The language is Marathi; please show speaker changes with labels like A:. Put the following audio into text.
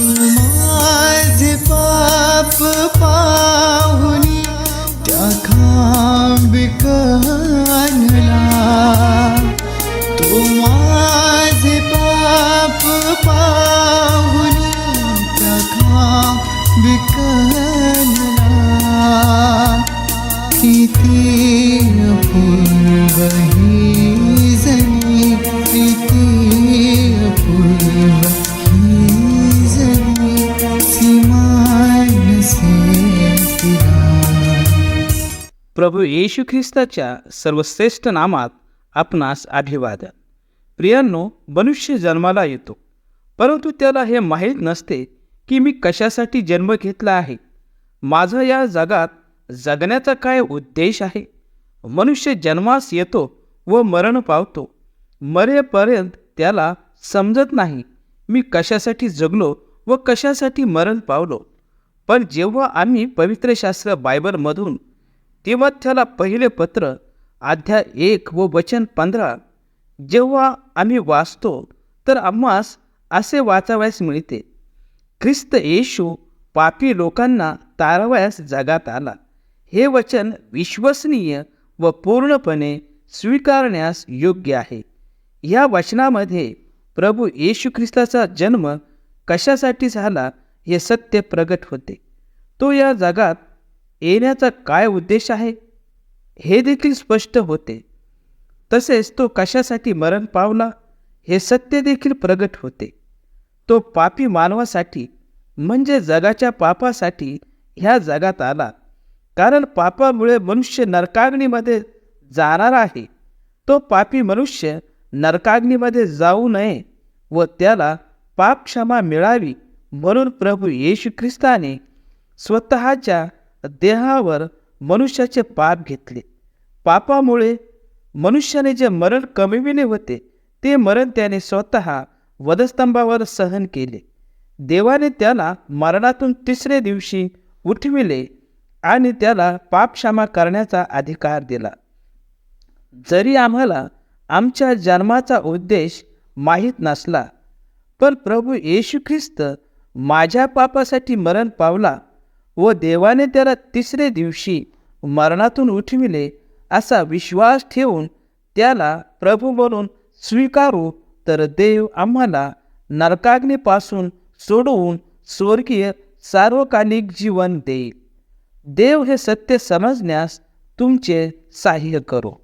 A: माझे पाप पाहुनी त्या खांबिक आणला, तो माझे पाप पाहुनी त्या खांबिक आणला. किती अपूर्व ही जणी, किती अपूर्व ही जणी, सीमान से तिला.
B: प्रभू येशू ख्रिस्ताच्या सर्वश्रेष्ठ नामात आपणास अभिवादन. प्रियांनो, मनुष्य जन्माला येतो, परंतु त्याला हे माहीत नसते की मी कशासाठी जन्म घेतला आहे, माझा या जगात जगण्याचा काय उद्देश आहे. मनुष्य जन्मास येतो व मरण पावतो. मरेपर्यंत त्याला समजत नाही मी कशासाठी जगलो व कशासाठी मरण पावलो. पण जेव्हा आम्ही पवित्र शास्त्र बायबलमधून तिमोथेला पहिले पत्र अध्याय 1 व वचन 15 जेव्हा आम्ही वाचतो, तर आम्हास असे वाचावयास मिळते, ख्रिस्त येशू पापी लोकांना तारवायास जगात आला. हे वचन विश्वसनीय व पूर्णपणे स्वीकारण्यास योग्य आहे. या वचनामध्ये प्रभू येशू ख्रिस्ताचा जन्म कशासाठी झाला हे सत्य प्रगट होते. तो या जगात येण्याचा काय उद्देश आहे हे देखील स्पष्ट होते. तसेच तो कशासाठी मरण पावला हे सत्य देखील प्रगट होते. तो पापी मानवासाठी म्हणजे जगाच्या पापासाठी ह्या जगात आला, कारण पापामुळे मनुष्य नरकाग्नीमध्ये जाणार आहे. तो पापी मनुष्य नरकाग्नीमध्ये जाऊ नये व त्याला पाप क्षमा मिळावी म्हणून प्रभू येशू ख्रिस्ताने स्वतःच्या देहावर मनुष्याचे पाप घेतले. पापामुळे मनुष्याने जे मरण कमविले होते ते मरण त्याने स्वतः वधस्तंभावर सहन केले. देवाने त्याला मरणातून तिसरे दिवशी उठविले आणि त्याला पाप क्षमा करण्याचा अधिकार दिला. जरी आम्हाला आमच्या जन्माचा उद्देश माहीत नसला, पण प्रभू येशू ख्रिस्त माझ्या पापासाठी मरण पावला व देवाने त्याला तिसरे दिवशी मरणातून उठविले असा विश्वास ठेवून त्याला प्रभू म्हणून स्वीकारू, तर देव आम्हाला नरकाग्नीपासून सोडवून स्वर्गीय सार्वकालिक जीवन देईल. देव हे सत्य समजण्यास तुमचे सहाय्य करो.